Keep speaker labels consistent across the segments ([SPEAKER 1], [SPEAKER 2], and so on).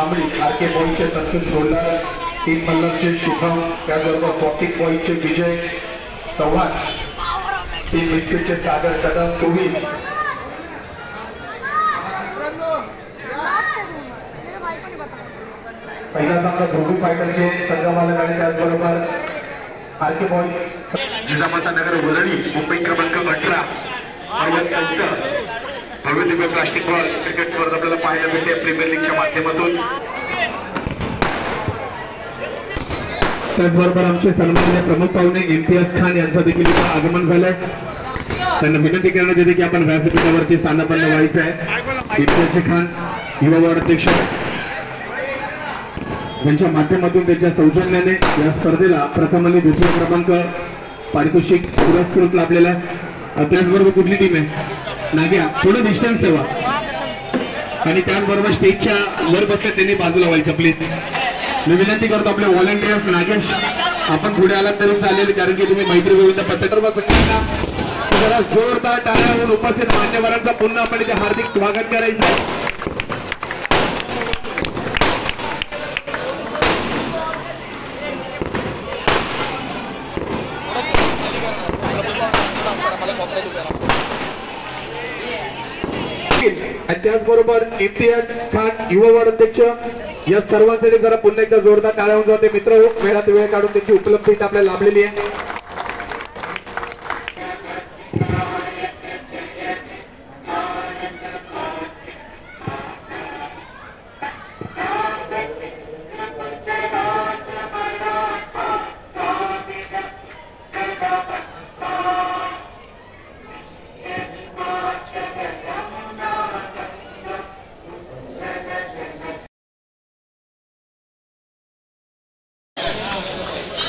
[SPEAKER 1] Kambli, RK बॉईचे Santosh roller, 3 मल्लरचे Shubham, त्याचबरोबर 40 बॉईचे विजय चव्हाण, 3 मिस्त्रीचे सागर कदम 24. पहिला सामना धोबी फायटरचे संगमालक आणि त्याचबरोबर आरके बॉईज जिजामाता नगर वरळी, मुंबई क्रमांक 18. भव्य दिव्य प्लास्टिक बॉल क्रिकेट स्पर्धा आपल्याला पाहायला मिळते प्रीमियर लीगच्या माध्यमातून. त्याचबरोबर आमचे सन्माननीय प्रमुख पाहुणे इम्तियाज खान यांचं देखील आगमन झालंय. त्यांना विनंती करण्यात येते की आपण व्यासपीठावरती स्थानापन्न व्हायचं आहे. इम्तियाज खान युवा वार्ड अध्यक्ष यांच्या माध्यमातून त्यांच्या सौजन्याने या स्पर्धेला प्रथम आणि दुसरा क्रमांक पारितोषिक पुरस्कृत लाभलेला आहे. त्याचबरोबर कुठली टीम आहे नाग्या थोडं डिस्टन्स ठेवा आणि त्याचबरोबर स्टेजच्या वर बसले त्यांनी बाजूला व्हायचं प्लीज. मी विनंती करतो आपले व्हॉलंटियर्स नागेश आपण पुढे आलात तरी चालेल कारण की तुम्ही मैत्री गोविंद पत्रकार जरा जोरदार टाळ्या उपस्थित मान्यवरांचा पुन्हा आपण इथे हार्दिक स्वागत करायचं. आणि त्याचबरोबर इम्तियाज खान युवा वार्ड अध्यक्ष या सर्वांसाठी जरा पुन्हा एकदा जोरदार टाळ्या होऊन जाते. मित्र वेळात वेळ काढून त्याची उपलब्धता आपल्याला लाभलेली आहे.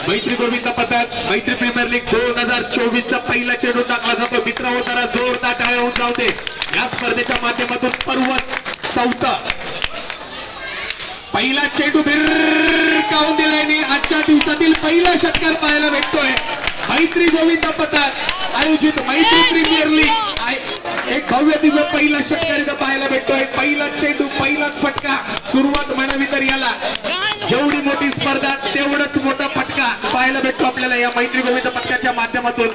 [SPEAKER 1] मैत्री गोविंद पथक मैत्री प्रीमियर लीग 2024 चा पहिला चेंडू टाकला जातो. मित्र हो जरा जोरदार टाळ्या होऊन जाते. या स्पर्धेच्या माध्यमातून पर्वत चौथा पहिला चेंडू भिरकावून दिल्याने आजच्या दिवसातील पहिला षटकार पाहायला भेटतोय. मैत्री गोविंद पथक आयोजित मैत्री प्रीमियर लीग एक भव्य दिव्य पहिला षटकार इथं पाहायला भेटतोय. पहिला चेंडू पहिलाच फटका सुरुवात म्हणावी तर याला जेवढी मोठी स्पर्धा तेवढंच मोठा फटका पाहायला भेटतो आपल्याला या मैत्री गोविंद पथकाच्या माध्यमातून.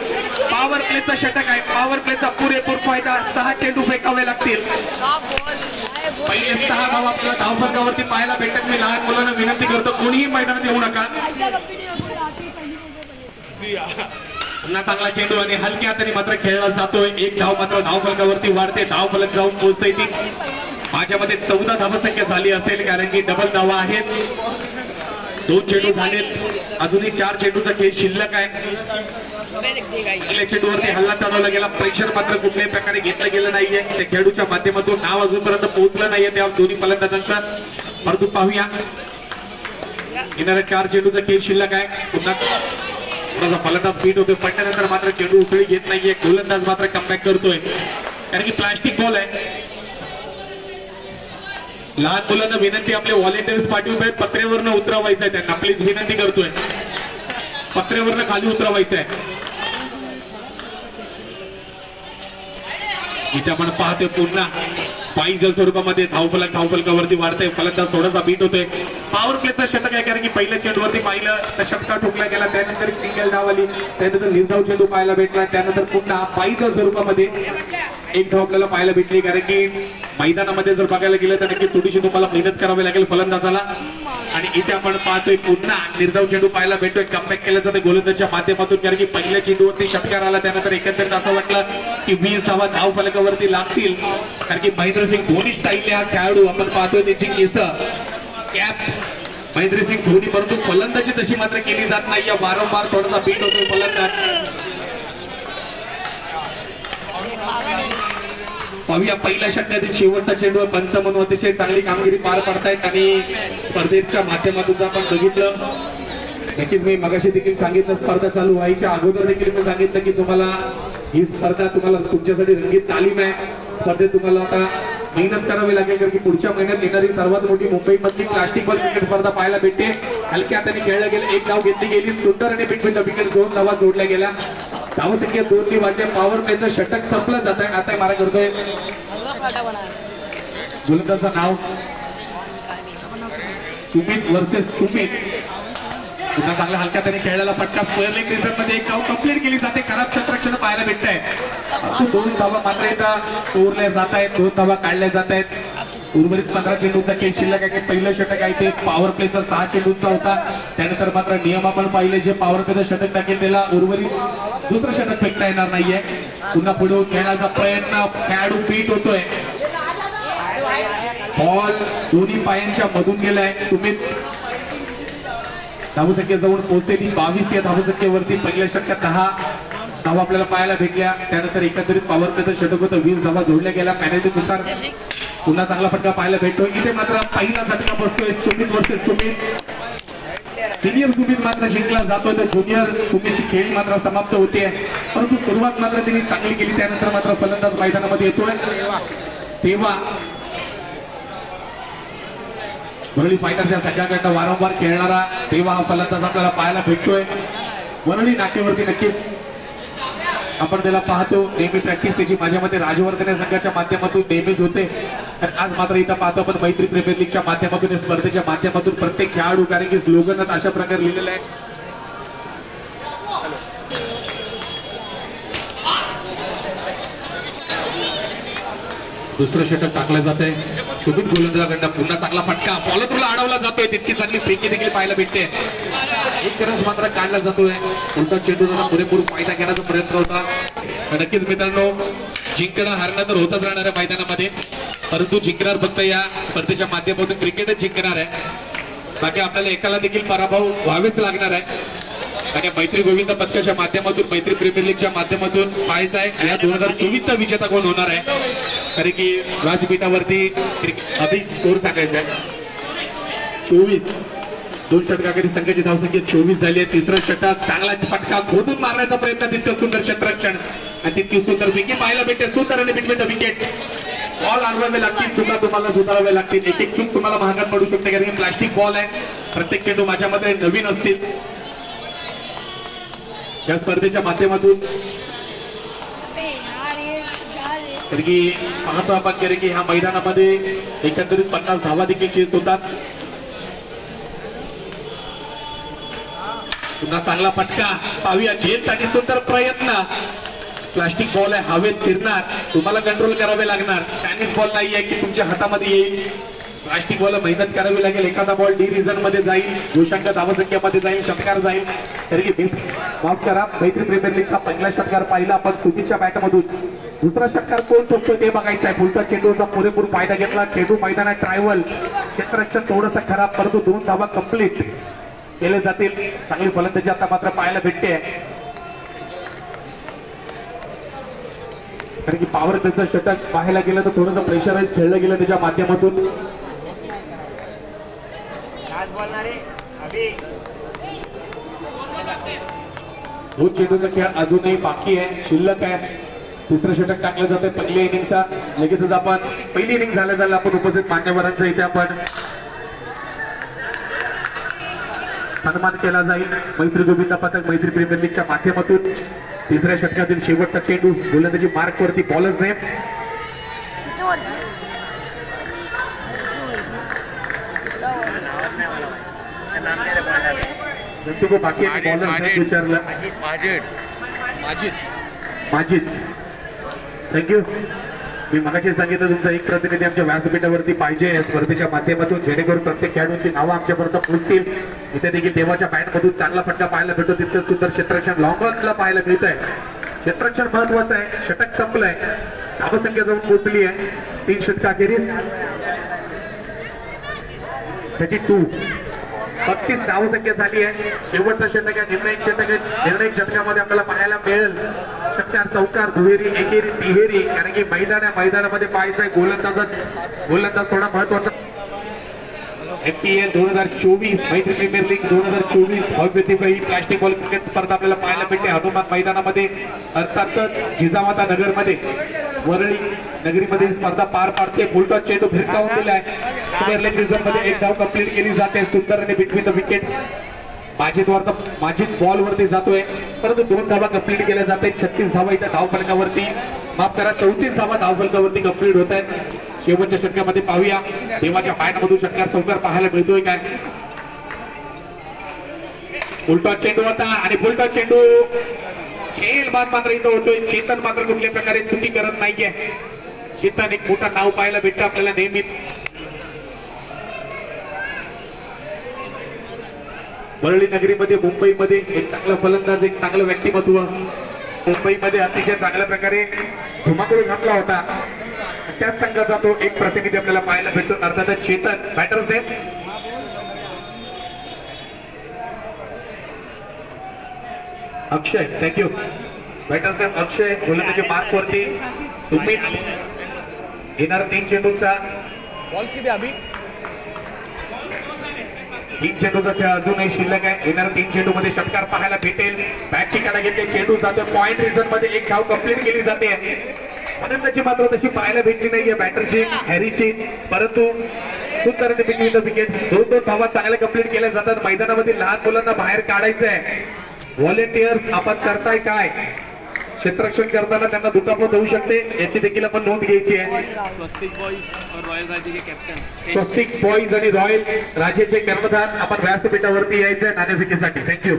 [SPEAKER 1] पॉवर प्लेचा षटक आहे. पॉवर प्लेचा पुरेपूर फायदा. 6 चेंडू फेकावे लागतील. पहिले 6 धाव आपल्याला धावफलकावरती पाहायला भेटत. मी लहान मुलांना विनंती करतो कोणीही मैदानात येऊ नका. पुन्हा चांगला चेंडू आणि हलक्या हाताने मात्र खेळला जातोय. 1 धाव मात्र धावफलकावरती वाढते. धावफलक जाऊन पोहोचते ती माझ्यामध्ये 14 धावसंख्या झाली असेल कारण की डबल धावा आहेत. 2 चेंडू झालेत. अजूनही 4 चेंडूचा खेळ शिल्लक आहे. पहिल्या चेंडूवरती हल्ला चालवला गेला. प्रेशर मात्र कुठल्याही प्रकारे घेतलं गेलं नाहीये. त्या खेळूच्या माध्यमातून नाव अजूनपर्यंत पोहोचलं नाहीये त्या दोन्ही फलंदाजांचा. परंतु पाहूया येणाऱ्या 4 चेंडूचा खेळ शिल्लक आहे. पुन्हा थोडासा फलंदाज बीट होतोय. पडल्यानंतर मात्र चेंडू उसळी घेत नाहीये. गोलंदाज मात्र कमबॅक करतोय कारण की प्लास्टिक बॉल आहे. लहान मुलांना विनंती आपले व्हॉलेंटियर्स पाठवून पत्रेवरनं उतरवायचं आहे. त्यांना प्लीज विनंती करतोय पत्रेवरनं खाली उतरवायचं आहे. इथे आपण पाहतोय पुन्हा पायजल स्वरूपामध्ये धावफलकावरती वाढतंय. फलंदाज थोडासा बीट होतोय. पॉवर प्लेचा षटक आहे कारण की पहिल्या चेंडूवरती पाहिलं तर षटका ठोकला गेला. त्यानंतर सिंगल धाव आली. त्यानंतर निर्धाव चेंडू पाहायला भेटला. त्यानंतर पुन्हा पायजल स्वरूपामध्ये 1 धाव आपल्याला पाहायला भेटली कारण की मैदानामध्ये जर बघायला गेलं तर नक्की थोडीशी तुम्हाला मेहनत करावी लागेल फलंदाजाला. आणि इथे आपण पाहतोय पुन्हा निर्धाव चेंडू पाहायला भेटतोय. कमबॅक केलं जातं गोलंदाजच्या माध्यमातून कारण की पहिल्या चेंडूवरती षटकार आला. त्यानंतर एकंदरीत असं वाटलं की 20 धावा धाव फलकावरती लागतील कारण की महेंद्रसिंग धोनी स्टाईल हा खेळाडू आपण पाहतोय. त्याची केस कॅप महेंद्रसिंग धोनी परंतु फलंदाजी तशी मात्र केली जात नाही. वारंवार थोडासा बीट होतो फलंदाज. पाहूया पहिल्या षटकातील शेवटचा चेंडू. पंच म्हणून अतिशय चांगली कामगिरी पार पाडतायत आणि स्पर्धेच्या माध्यमातून आपण बघितलं. नक्कीच मी मगाशी देखील सांगितलं स्पर्धा चालू व्हायच्या अगोदर देखील मी सांगितलं की तुम्हाला ही स्पर्धा तुम्हाला तुमच्यासाठी रंगीत तालीम आहे. स्पर्धेत तुम्हाला आता मेहनत करावी लागेल कारण की पुढच्या महिन्यात येणारी सर्वात मोठी मुंबईमधली प्लास्टिक बॉल क्रिकेट स्पर्धा पाहायला भेटते. हलक्या हाताने खेळलं गेलं. 1 धाव घेतली गेली. सुंदर आणि बिटवीन द विकेट 2 धावा जोडल्या गेल्या. धावसंख्या 2 वाढते. पॉवर प्लेचं षटक संपलं जात आहे. आता मारा करतोय गोलंदाजाचं नाव सुमित वर्सेस सुमित. पुन्हा चांगल्या हलक्या त्याने खेळलेला फटका स्क्वेअर लेग रिझन मध्ये एक धाव कंप्लीट केली जाते. खराब क्षेत्ररक्षण पाहायला भेटत आहे. 2 धावा मात्र इथं तोरल्या जात आहेत, 2 धावा काढल्या जात आहेत. उर्वरित 15 चेंडूचा खेळ शिल्लक आहे. पहिलं षटक आहे ते पॉवर प्लेचा 6 चेंडूचा होता. त्यानंतर मात्र नियम आपण पाहिले, जे पॉवर प्लेचं षटक टाकेल त्याला उर्वरित दुसरं षटक फेकता येणार नाहीये. पुन्हा पुढे खेळण्याचा प्रयत्न, खेळाडू पीठ होतोय. बॉल दोन्ही पायांच्या मधून गेलाय. सुमित धावसंख्या जवळ पोहोचते ती 22 या धावसंख्येवरती. पहिल्या षटकात 10 धावा आपल्याला पाहायला भेटल्या. त्यानंतर एकंदरीत पॉवर प्लेचं षटक होतं, 20 धावा जोडल्या गेल्या. पॅनल्टीनुसार पुन्हा चांगला फटका पाहायला भेटतो. इथे मात्र पहिला झटका बसतोय सुमित वर्सेस सुमित. सिनियर सुमित मात्र जिंकला जातोय तर ज्युनियर सुमितची खेळी मात्र समाप्त होते. परंतु सुरुवात मात्र त्यांनी चांगली केली. त्यानंतर मात्र फलंदाज मैदानामध्ये येतोय. तेव्हा वरळी फायटरच्या संघाकडनं वारंवार खेळणारा तेव्हा हा फलंदाज आपल्याला पाहायला भेटतोय. वरळी नाक्यावरती नक्कीच आपण त्याला पाहतो. नेहमी प्रॅक्टिस त्याची माझ्या मते राजवर्धन संघाच्या माध्यमातून नेहमीच होते. तर आज मात्र इथं पाहतो आपण मैत्री प्रीमियर लीगच्या माध्यमातून, स्पर्धेच्या माध्यमातून प्रत्येक खेळाडू, कारण की स्लोगनच अशा प्रकारे लिहिलेलं आहे. दुसरं षटक टाकलं जात आहे. सुमित गोलंदाजाकडनं पुन्हा चांगला फटका, बॉलरला अडवला जातोय. तितकी चांगली फेकी देखील पाहायला भेटते. एक रस मात्र काढला जातोय. उलटा चेंडू पुरेपूर फायदा घेण्याचा प्रयत्न होता. नक्कीच मित्रांनो, जिंकणं हारणं तर होतच राहणार आहे मैदानामध्ये, परंतु जिंकणार फक्त या स्पर्धेच्या माध्यमातून क्रिकेटच जिंकणार आहे. बाकी आपल्याला एकाला देखील पराभव व्हावेच लागणार आहे. आणि मैत्री गोविंद पदकाच्या माध्यमातून, मैत्री प्रीमियर लीगच्या माध्यमातून पाहायचं आहे या 2024चा विजेता कोण होणार आहे. कारण की व्यासपीठावरती अधिक स्कोर सांगायचा आहे. 24 2 षटकाखेरीज संघाची धावसंख्या 24 झाली आहे. तिसरं षटक, चांगला फटका खोदून मारण्याचा प्रयत्न, तितकं सुंदर क्षेत्ररक्षण आणि तितकी सुंदर विकेट पाहायला भेटते. सुंदर आणि बिटवीन द विकेट बॉल आणवावे लागतील, सुद्धा तुम्हाला सुधारावे लागतील. एक एक चूक तुम्हाला महागात पडू शकते, कारण की प्लास्टिक बॉल आहे. प्रत्येक चेंडू माझ्यामध्ये नवीन असतील. या स्पर्धेच्या माध्यमातून तर की पाहतो आपण की ह्या मैदानामध्ये एकंदरीत 50 धावा देखील चेस होतात. पुन्हा चांगला फटका पाहूया. झेलसाठी सुंदर प्रयत्न. प्लास्टिक बॉल आहे, हवेत फिरणार, तुम्हाला कंट्रोल करावे लागणार. टेनिस बॉल नाही आहे की तुमच्या हातामध्ये येईल. प्लास्टिक बॉल मेहनत करावी लागेल. एखादा बॉल डी रिझन मध्ये जाईल, गोषांक धावसंख्येमध्ये जाईल, षटकार जाईल. तरी की माफ करा, मैत्री प्रीमियर लीगचा पहिला षटकार पाहिला आपण सुमितच्या बॅटमधून. दुसरा षटकार कोण ठोकतोय ते बघायचं आहे. पुढचा चेंडूचा पुरेपूर फायदा घेतला. चेंडू मैदानात ट्रायव्हल, क्षेत्ररक्षण थोडंसं खराब, परंतु 2 धावा कंप्लीट केले जातील. चांगली फलंदाजी आता मात्र पाहायला भेटते. कारण की पॉवर त्याचं षटक पाहायला गेलं तर थोडंसं प्रेशराईज खेळलं गेलं त्याच्या माध्यमातून. दोन चेंडूचा खेळ अजूनही बाकी आहे, शिल्लक आहे. तिसरं षटक टाकलं जातं पहिल्या इनिंगचा. लगेचच आपण पहिली इनिंग झाल्या आपण उपस्थित मान्यवरांचा इथे आपण सन्मान केला जाईल. मैत्री गोविंद पदक मैत्री प्रीमियर लीगच्या माध्यमातून तिसऱ्या षटकातील शेवटचा चेंडू गोलंदाजी मार्क वरती, बॉलर्स नेम बाकी बॉलर विचारलं माजिद. थँक्यू. मी मगाशी सांगितलं तुमचा एक प्रतिनिधी आमच्या व्यासपीठावरती पाहिजे या स्पर्धेच्या माध्यमातून, जेणेकरून प्रत्येक खेळाडूंची नावं आमच्यापर्यंत पोहोचतील. इथे देखील देवाच्या बॅटमधून चांगला फटका पाहायला भेटतो. तितकं सुंदर क्षेत्ररक्षण लॉंगॉनला पाहायला मिळत आहे. क्षेत्ररक्षण महत्वाचं आहे. षटक संपलंय, धावसंख्या जाऊन पोहोचली आहे 3 षटकाखेरीज 32. 35 धावसंख्या झाली आहे. शेवटचा षटक आहे, निर्णायक षटक आहे. निर्णायक षटकामध्ये आपल्याला पाहायला मिळेल षटकार, चौकार, दुहेरी, एकेरी, तिहेरी. कारण की मैदानामध्ये पाहायचं आहे गोलंदाज थोडा महत्वाचा. FPL 2024 मैत्री प्रीमियर लीग 2024 भव्यतेही प्लास्टिक बॉल क्रिकेट स्पर्धा आपल्याला पाहायला भेटते हनुमान मैदानामध्ये, अर्थातच जिजामाता नगरमध्ये, वरळी नगरीमध्ये स्पर्धा पार पाडते. फुलटॉस चेंडू भिरकावून दिलाय. स्क्वेअर लेग रिझन मध्ये एक धाव कंप्लीट केली जाते. सुंदर आणि between the wicket Majid ball वरती जातोय, परंतु 2 धावा कंप्लीट केल्या जात आहेत. 36 धावा इथं धावफलकावरती, माफ करा 34 धावा धावफलकावरती कंप्लीट होत आहेत. शेवटच्या षटकामध्ये पाहूया देवाच्या पायामधून षटकार चौकार पाहायला मिळतोय काय. उलटा चेंडू होता आणि उलटा चेंडू झेल बाद मात्र इथं होतोय. चेतन मात्र कुठल्या प्रकारे चुकी करत नाहीये. चेतन एक मोठं नाव पाहायला भेटतं आपल्याला नेहमीच. वरळी नगरीमध्ये, मुंबईमध्ये एक चांगला फलंदाज, एक चांगलं व्यक्तिमत्व, मुंबईमध्ये अतिशय चांगल्या प्रकारे धुमाकूळ घातला होता. त्याच संघाचा तो एक प्रतिनिधी आपल्याला पाहायला भेटतो. अर्थातच चेतन बॅटर्स ने अक्षय, थँक्यू. बॅटर्स ने अक्षय, गोलंदाजी मार्क वरती सुमित. येणार 3 चेंडूचा
[SPEAKER 2] बॉल्स किती अभि
[SPEAKER 1] 3 चेंडूचा अजूनही शिल्लक आहे. येणार 3 चेंडू मध्ये षटकार पाहायला भेटेल. बॅटची कडा घेते, चेंडू जातो पॉइंट रिझन मध्ये. एक धाव कंप्लीट केली जाते. फलंदाजी मात्र तशी पाहायला भेटली नाहीये बॅटरची, हॅरीची, परंतु सुंदर विकेट. 2 धावा चांगल्या कंप्लीट केल्या जातात. मैदानामध्ये लहान मुलांना बाहेर काढायचं आहे. व्हॉलेंटियर्स आपण करताय काय, क्षेत्ररक्षण करताना त्यांना दुखापत होऊ शकते, याची देखील आपण नोंद घ्यायची आहे.
[SPEAKER 2] स्वस्तिक बॉईज और रॉयल राजे के कॅप्टन,
[SPEAKER 1] स्वस्तिक बॉईज आणि रॉयल राजेचे कर्णधार आपण व्यासपीठावरती यायचंय नाणेफेकीसाठी. थँक्यू.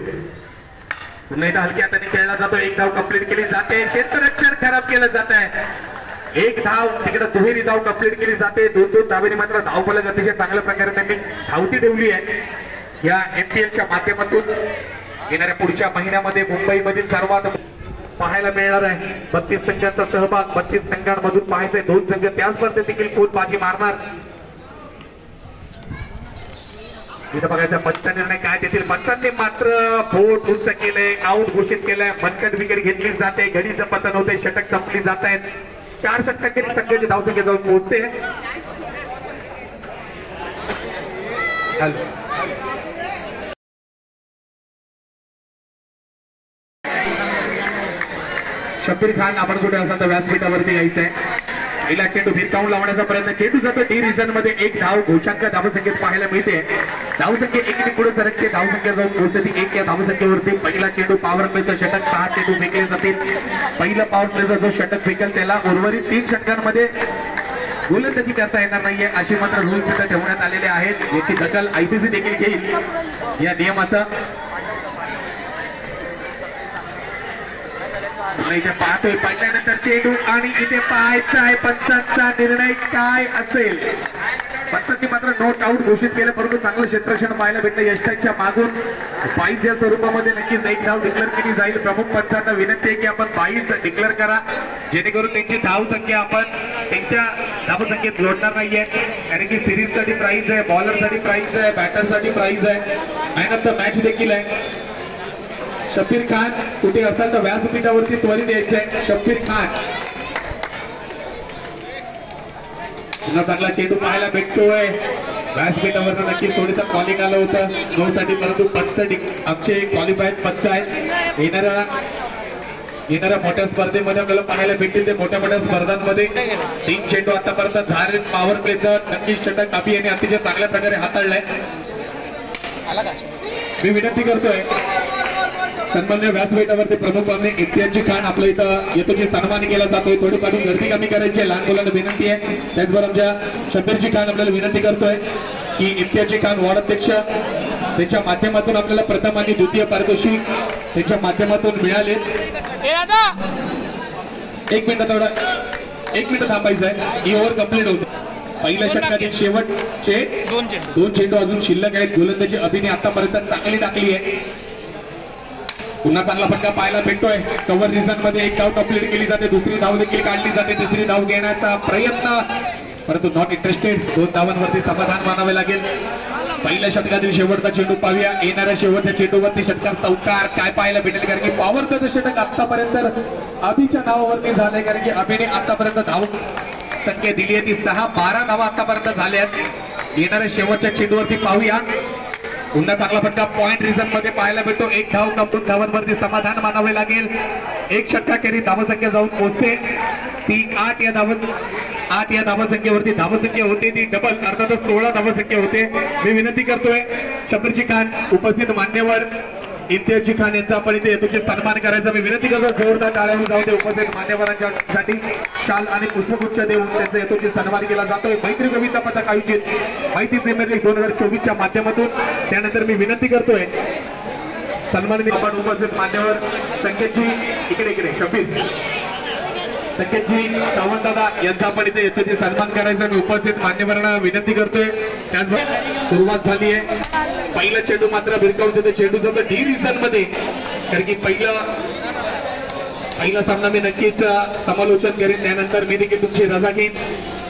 [SPEAKER 1] पुन्हा एकदा हलक्या हाताने खेळला जातो. एक धाव कंप्लीट केली जाते. क्षेत्ररक्षण खराब केलं जात आहे. एक धाव तिकडे दुहेरी धाव कंप्लीट केली जाते. 2-2 धावेने मात्र धावफलक अतिशय चांगल्या प्रकारे त्यांनी धावती ठेवली आहे. या MPLच्या माध्यमातून येणाऱ्या पुढच्या महिन्यामध्ये मुंबईमधील सर्वात पाहायला मिळणार आहे. 32 संघांचा सहभाग, 32 संघांमधून पाहायचंय. 2 संघ त्याच स्पर्धेत देखील कोण बाजी मारणार इथं बघायचा. पंचांनी निर्णय काय देतील. पंचांनी मात्र बोट उंच केलंय, आऊट घोषित केलंय. मनकट विकेट घेतली जाते, घडीचं पतन होते, षटक संपली जात आहेत. 4 षटकांनी संघाची धावसंख्या जाऊन पोहोचते. शब्बीर खान, आपण कुठे असाल तर व्यासपीठावरती यायचंय. पहिला चेंडू भिरकावून लावण्याचा प्रयत्न. चेंडू जातो डी रिझन मध्ये. एक धाव घोषांक धावसंख्येत पाहायला मिळते. धावसंख्या 1 पुढे सरकते. धावसंख्या जाऊन पोहोचते 1 या धावसंख्येवरती. पहिला चेंडू पॉवर प्लेचं षटक. 6 चेंडू फेकले जातील. पहिला पॉवर प्लेचा जो षटक फेकेल त्याला उर्वरित 3 षटकांमध्ये गोलंदाजी करता येणार नाहीये, अशी मात्र रूल्स इथं ठेवण्यात आलेले आहेत. याची दखल ICC देखील घेईल या नियमाचा. इथे पाहतोय पहिल्यानंतर चेंडू आणि इथे पाहायचा आहे पंचांचा निर्णय काय असेल. पंचांनी मात्र नॉट आउट घोषित केलं, परंतु चांगलं क्षेत्ररक्षण पाहायला भेटलं. यष्टाच्या मागून 22 स्वरूपामध्ये नक्कीच एक धाव डिक्लेअर केली जाईल. प्रमुख पंचांना विनंती आहे की आपण 22 डिक्लेअर करा, जेणेकरून त्यांची धावसंख्या आपण त्यांच्या धावसंख्येत जोडणार नाहीये. कारण की सिरीजसाठी प्राइज आहे, बॉलरसाठी प्राइज आहे, बॅटरसाठी प्राइज आहे, मॅन ऑफ द मॅच देखील आहे. शब्बीर खान कुठे असाल तर व्यासपीठावरती त्वरित यायचंय. शब्बीर खान. पुन्हा चांगला चेंडू पाहायला भेटतोय. व्यासपीठावर नक्कीच थोडंसं कॉलिंग आलं होतं नो साठी, परंतु पंच अक्षय क्वालिफाईड पंच आहेत. येणाऱ्या मोठ्या स्पर्धेमध्ये आपल्याला पाहायला भेटतील. ते मोठ्या मोठ्या स्पर्धांमध्ये 3 चेंडू आतापर्यंत झाले. पॉवर प्लेचं नक्कीच षटक कापी यांनी अतिशय चांगल्या प्रकारे हाताळलाय. मी विनंती करतोय सन्मान्य व्यासपीठावरती प्रमुख पाहुणे इम्तियाजी खान आपल्या इथं येतो की सन्मान केला जातोय. थोडीफार गर्दी कमी करायची आहे, लहान मुलांना विनंती आहे. त्याचबरोबर आमच्या शब्बीरजी खान आपल्याला विनंती करतोय की इम्तियाजी खान वॉर्ड अध्यक्ष, त्यांच्या माध्यमातून आपल्याला प्रथम आणि द्वितीय पारितोषिक त्यांच्या माध्यमातून मिळाले. 1 मिनिट थांबायचं आहे, ही ओव्हर कंप्लीट होते. पहिल्या षटकातील शेवटचे 2 चेंडू अजून शिल्लक आहेत. गोलंदाजी अभिने आतापर्यंत चांगली टाकली आहे. पुन्हा चांगला फटका पाहायला भेटतोय. कव्हर रिझन मध्ये 1 धाव कंप्लीट केली जाते. दुसरी धाव देखील काढली जाते. तिसरी धाव घेण्याचा प्रयत्न, परंतु नॉट इंटरेस्टेड. 2 धावांवरती समाधान मानावे लागेल. पहिल्या षटकातील शेवटचा चेंडू पाहूया. येणाऱ्या शेवटच्या चेंडूवरती षटकार चौकार काय पाहायला भेटेल. कारण की पॉवरचं षटक आतापर्यंत अभिच्या नावावरती झालंय. कारण की अभिने आतापर्यंत धाव संख्या दिली आहे ती 6-12 धावा आतापर्यंत झाल्यात. येणाऱ्या शेवटच्या चेंडूवरती पाहूया. पुन्हा चांगला फटका पॉइंट रिझन मध्ये पाहायला भेटतो. 1 धाव कमवून धावांवरती समाधान मानावे लागेल. 1 षटकाखेरी धावसंख्या जाऊन पोहोचते ती 8 या धाव 8 या धावसंख्येवरती धावसंख्या होते ती डबल अर्थातच 16 धावसंख्या होते. मी विनंती करतोय शब्बीर खान उपस्थित मान्यवर इम्तियाज खान यांचा आपण इथे तुझे सन्मान करायचा मी विनंती करतो. जोरदार टाळ्या जाऊ दे. उपस्थित मान्यवरांसाठी शाल आणि पुष्पगुच्छ देऊन त्यांचा हेतूचे सन्मान केला जातोय. मैत्री गोविंद पथक आयोजित माहिती प्रीमियर लीग 2024च्या माध्यमातून. त्यानंतर मी विनंती करतोय सन्मानित आपण उपस्थित मान्यवर संकेतजी इकडे शब्बीर संकेतजी सावंत दादा यांचा आपण इथे याचे सन्मान करायचा मी उपस्थित मान्यवरांना विनंती करतोय. त्याचबरोबर सुरुवात झाली आहे. पहिला चेंडू मात्र भिरकावून देतो. चेंडूचं तर डी रिझन मध्ये कारण की पहिला सामना मी नक्कीच समालोचन करेन. त्यानंतर मी देखील तुमची रजा घेईन.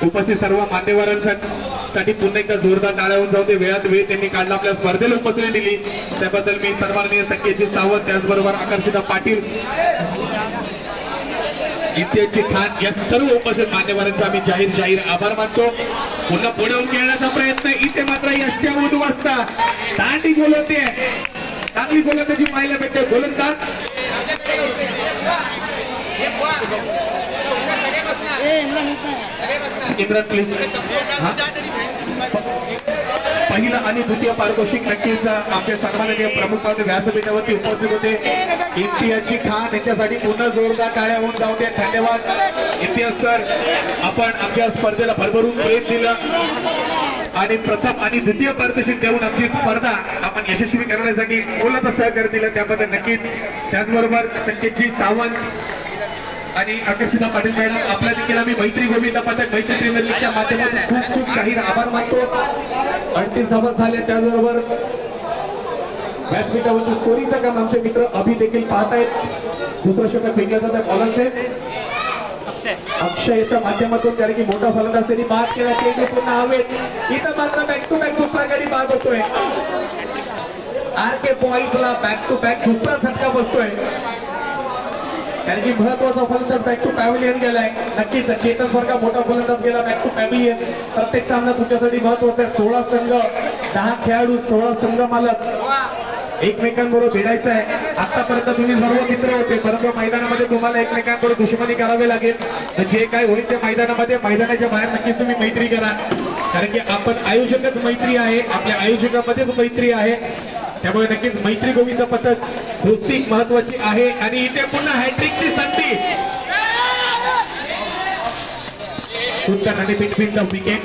[SPEAKER 1] उपस्थित सर्व मान्यवरांसाठी पुन्हा एकदा जोरदार टाळ्या होऊन जाऊ दे. वेळात वेळ त्यांनी काढला आपल्या स्पर्धेला उपस्थिती दिली त्याबद्दल मी सन्माननीय संकेतजी सावंत त्याचबरोबर आकर्षिता पाटील इम्तियाज खान या सर्व उपस्थित मान्यवरांचा आम्ही जाहीर आभार मानतो. पुन्हा पुढे येऊन खेळण्याचा प्रयत्न इथे मात्र यशच्या उद्वासता दांडी गोलवते चांगली गोलंदाजी पाहायला भेटते. गोलंदाज पहिला आणि द्वितीय पारितोषिक नक्कीच आमचे सन्माननीय प्रमुख पाहुणे व्यासपीठावरती उपस्थित होते. इम्तियाज खान यांच्यासाठी पुन्हा जोरदार टाळ्या होऊन जाऊ दे. धन्यवाद इम्तियाज सर. आपण आमच्या स्पर्धेला भरभरून प्रेम दिलं आणि प्रथम आणि द्वितीय पारितोषिक देऊन आमची स्पर्धा आपण यशस्वी करण्यासाठी मोलाचं सहकार्य दिलं त्याबद्दल नक्कीच. त्याचबरोबर संकेतजी सावंत आणि आकर्षिता पाटील मॅडम आपल्या देखील आम्ही मैत्री गोविंद पथक मैत्री प्रीमियर लीगच्या माध्यमातून खूप जाहीर आभार मानतो. 38 धावा झाले. त्याचबरोबर व्यासपीठावरती स्कोरिंगचं काम आमचे मित्र अभि देखील पाहत आहेत. दुसरा षटक फेकला जात आहे बॉलरचे अक्षय याच्या माध्यमातून कारण की मोठा फलंदाज त्यांनी बाद केला. चेंडू पुन्हा हवेत. इथं मात्र बॅक टू बॅक दुसरा गडी बाद होतोय. RK बॉईजला बॅक टू बॅक दुसरा झटका बसतोय कारण की महत्वाचा फलंदाज बॅक टू पॅव्हिलियन गेलाय. नक्कीच चेतन सारखा मोठा फलंदाज गेला बॅक टू पॅव्हिलियन. प्रत्येक सामना तुमच्यासाठी महत्वाचा आहे. 16 संघ 10 खेळाडू 16 संघ मालक एकमेकांबरोबर भिडायचं आहे. आतापर्यंत तुम्ही सर्व मित्र होते परंतु मैदानामध्ये तुम्हाला एकमेकांबरोबर दुश्मनी करावी लागेल. तर जे काय होईल ते मैदानाच्या बाहेर नक्कीच तुम्ही मैत्री करा कारण की आपण आयोजकच मैत्री आहे. आपल्या आयोजकामध्येच मैत्री आहे. त्यामुळे नक्कीच मैत्री गोविंद पथक कुस्ती महत्वाची आहे. आणि इथे पुन्हा हॅट्रिकची संधी बिटवीन द विकेट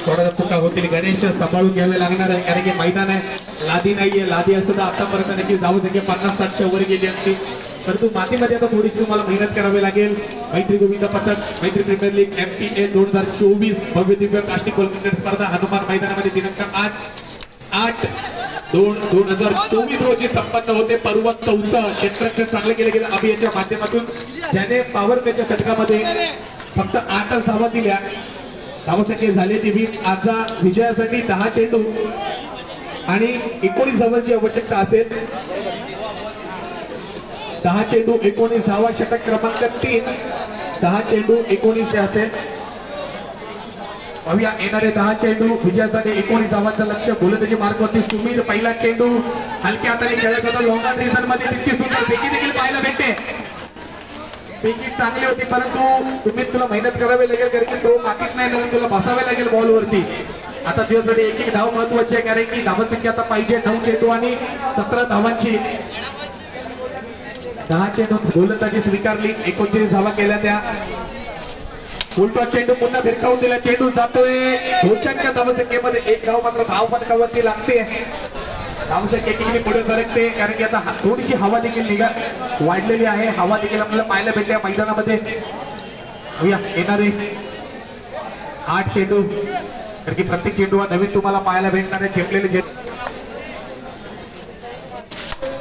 [SPEAKER 1] थोडा चुका होतील. गणेश सांभाळून घ्यावे लागणार आहे कारण की मैदान आहे लादी नाहीये. लादी असतं तर आतापर्यंत नक्की जाऊ सके 50-60च्या वर गेली असती परंतु मातीमध्ये आता थोडीशी तुम्हाला मेहनत करावी लागेल. मैत्री गोविंद पथक मैत्री प्रीमियर लीग MPA 2024 भव्य दिव्य काष्टी क्रिकेट स्पर्धा हनुमान मैदानामध्ये दिनांक 8/2/2024 रोजी संपन्न होते. पर्व 4 क्षेत्ररक्षण चांगले केले गेले अभि याच्या माध्यमातून ज्याने पॉवर प्लेच्या षटकामध्ये फक्त 8च धावा दिल्या. धावसंख्या झाली ती 20. आजचा विजयासाठी 10 चेंडू आणि 19 धावांची आवश्यकता असेल. 10 चेंडू 19 धावा. षटक क्रमांक 3 10 चेंडू 19 असेल. पाहूया येणारे 10 चेंडू विजयासाठी 19 धावांचं लक्ष. गोलंदाजी मार्गावरती सुमीर. पहिला चेंडू हलक्या हाताने खेळत होता. लॉंग रिझन मध्ये तितकी सुंदर फेकी देखील पाहायला भेटते. फेकी चांगली होती परंतु तुला मेहनत करावी लागेल कारण की तो मातीत नाही म्हणून तुला बसावे लागेल बॉलवरती. आता दिवसासाठी एक धाव महत्वाची आहे कारण की धावसंख्या आता पाहिजे 9 चेंडू आणि 17 धावांची. 10 चेंडू गोलंदाजी स्वीकारली. 29 धावा केल्या त्या. उलटा चेंडू पुन्हा भिरकावून दिला. चेंडू जातोय. धोच्याच्या धावसंख्येमध्ये 1 धाव मात्र धाव फटकावरती लागते. धावसंख्या पुढे सरकते कारण की आता थोडीशी हवा देखील वाढलेली आहे. हवा देखील आपल्याला पाहायला भेटते मैदानामध्ये. येणारे 8 चेंडू कारण की प्रत्येक चेंडू हा नवीन तुम्हाला पाहायला भेटणार आहे. झेपलेले चेंडू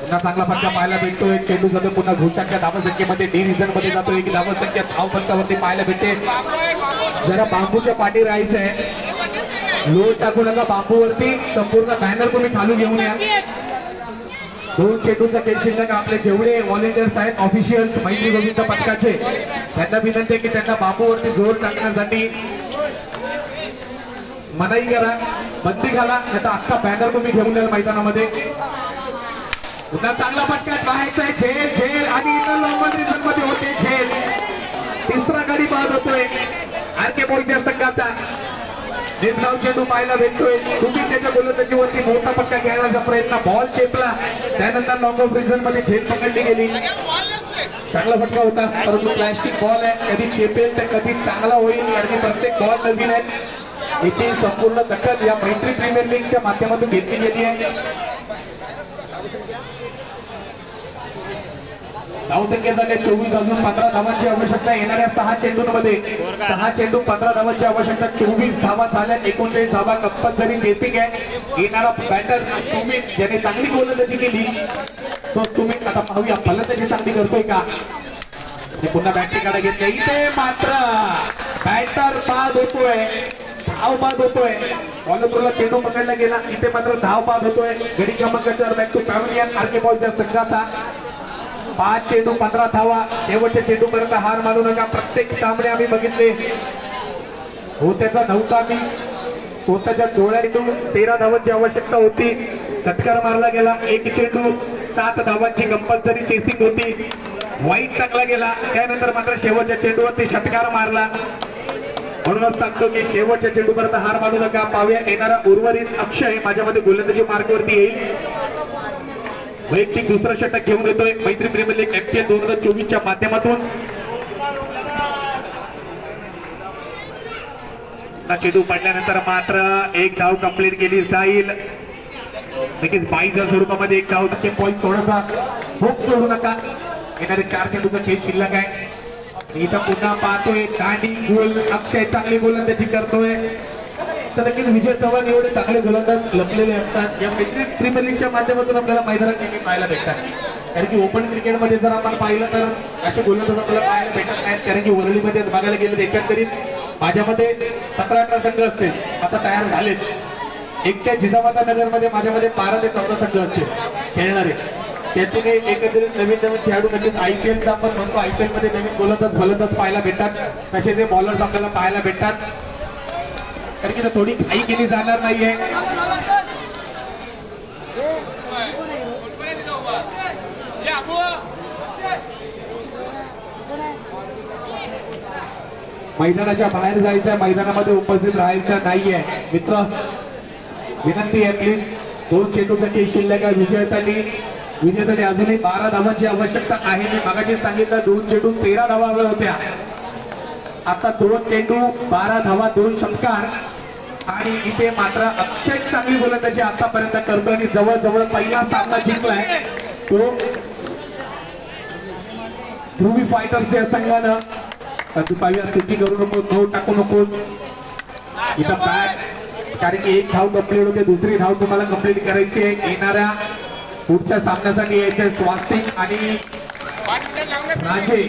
[SPEAKER 1] पुन्हा चांगला फटका पाहायला भेटतो. एक चेंडू जातो पुन्हा घोषाच्या धावसंख्येमध्ये डी रिझन मध्ये जातो. एक धावसंख्या धाव फटकावरती पाहायला भेटते. जरा बांबूच्या पाठी राहायचं आहे. लोड टाकू नका बांबूवरती. संपूर्ण बॅनर तुम्ही खालून घेऊन या. 2 चेंडूचा खेळ शिल्लक. आपले जेवढे व्हॉलेंटियर्स आहेत ऑफिशियल्स मैत्री गोविंद पथकाचे त्यांना विनंती आहे की त्यांना बांबूवरती जोर टाकण्यासाठी मनाई करा. बंदी घाला. आता अख्खा बॅनर तुम्ही घेऊन या मैदानामध्ये. पुन्हा चांगला फटका पाहायचा आहे. झेल झेल आणि लॉंग रिझन मध्ये होते झेल. तिसरा गडी बाद होतोय आरके बॉयच्या संघाचा. निर्धाव चेंडू पाहायला भेटतोय. तुम्ही त्याच्या गोलंदाजीवरती मोठा फटका घेण्याचा प्रयत्न, बॉल चेपला, त्यानंतर लॉंग ऑफ रिझन मध्ये झेल पकडली गेली. चांगला फटका होता, परंतु प्लॅस्टिक बॉल आहे, कधी चेपेल तर कधी चांगला होईल आणि प्रत्येक बॉल नवीन आहे. याची संपूर्ण दखल या मैत्री प्रीमियर लीगच्या माध्यमातून घेतली गेली आहे. धावसंख्या झाले 24, अजून 15 धावांची आवश्यकता. येणाऱ्या 6 चेंडूंमध्ये 6 चेंडू 15 धावांची आवश्यकता. 24 धावा झाल्या, 39 धावा कंपल्सरी चेसिंग आहे. येणारा बॅटर सुमित ज्याने चांगली गोलंदाजी केली तो सुमित, आता पाहूया फलंदाजी चांगली करतोय का. पुन्हा बॅटिंग घेतली, इथे मात्र बॅटर बाद होतोय, धाव बाद होतोय. बॉलरला चेंडू पकडला गेला, इथे मात्र धाव बाद होतोय. गडी क्रमांक 4 बॅक टू पॅव्हलियन आरके बॉयच्या संघाचा. 5 चेंडू 15 धावा. शेवटच्या चेंडू पर्यंत हार मानू नका. प्रत्येक सामने आम्ही बघितले होत्याचा नव्हता. मी स्वतःच्या डोळ्यातू 13 धावांची आवश्यकता होती, षटकार मारला गेला. 1 चेंडू 7 धावांची कंपल्सरी चेसिंग होती, वाईट टाकला गेला. त्यानंतर मात्र शेवटच्या चेंडूवरती षटकार मारला. म्हणूनच सांगतो की शेवटच्या चेंडूपर्यंत हार मानू नका. पाहूया येणारा उर्वरित अक्षय माझ्यामध्ये गोलंदाजी मार्गवरती येईल. वैयक्तिक दुसरा षटक घेऊन येतोय मैत्री प्रीमियर लीग FPL 2024च्या माध्यमातून. चेंडू पडल्यानंतर मात्र 1 धाव कंप्लीट केली जाईल. नक्कीच 22 स्वरूपामध्ये 1 धाव. ते पॉईंट थोडासा होप सोडू नका. येणारे 4 चेंडूचा खेळ शिल्लक आहे. इथं पुन्हा पाहतोय दांडी गोल. अक्षय चांगली गोलंदाजी करतोय. तर नक्कीच विजय चव्हाण एवढे चांगले गोलंदाज लपलेले असतात या मैत्री प्रीमियर लीगच्या माध्यमातून आपल्याला मैदानात नेहमी पाहायला भेटतात. कारण की ओपन क्रिकेटमध्ये जर आपण पाहिलं तर असे गोलंदाज आपल्याला पाहायला भेटत नाहीत. कारण की वरळीमध्ये बघायला गेलं एकंदरीत माझ्यामध्ये 17-18 संघ असतील, आता तयार झालेत. एकट्या जिजामाता नगरमध्ये माझ्यामध्ये 12 ते 14 संघ असतील खेळणारे. त्यातून एकंदरीत नवीन खेळाडू नक्कीच IPLचा आपण म्हणतो IPL मध्ये नवीन गोलंदाज फलंदाज पाहायला भेटतात. तसे ते बॉलर्स आपल्याला पाहायला भेटतात. कारण की थोडी घाई केली जाणार नाहीये. मैदानाच्या बाहेर जायचं, मैदानामध्ये उपस्थित राहायचं नाहीये. मित्र विनंती आहे प्लीज. 2 चेंडूसाठी शिल्लक आहे विजयासाठी. विजयासाठी अजूनही 12 धावांची आवश्यकता आहे. मी मागाशी सांगितलं 2 चेंडू 13 धावा हव्या होत्या. आता 2 चेंडू 12 धावा, 2 षटकार. आणि इथे मात्र अक्षय चांगली गोलंदाजी आतापर्यंत करतो आणि जवळजवळ पहिला सामना जिंकलाय तो ध्रुवी फायटर्स या संघानं. तू पाहिजे चुकी करू नको, नो टाकू नको इथं बॅट. कारण की 1 धाव कंप्लीट होते, दुसरी धाव तुम्हाला कंप्लीट करायची आहे. येणाऱ्या पुढच्या सामन्यासाठी यायचे स्वास्तिक आणि राजे.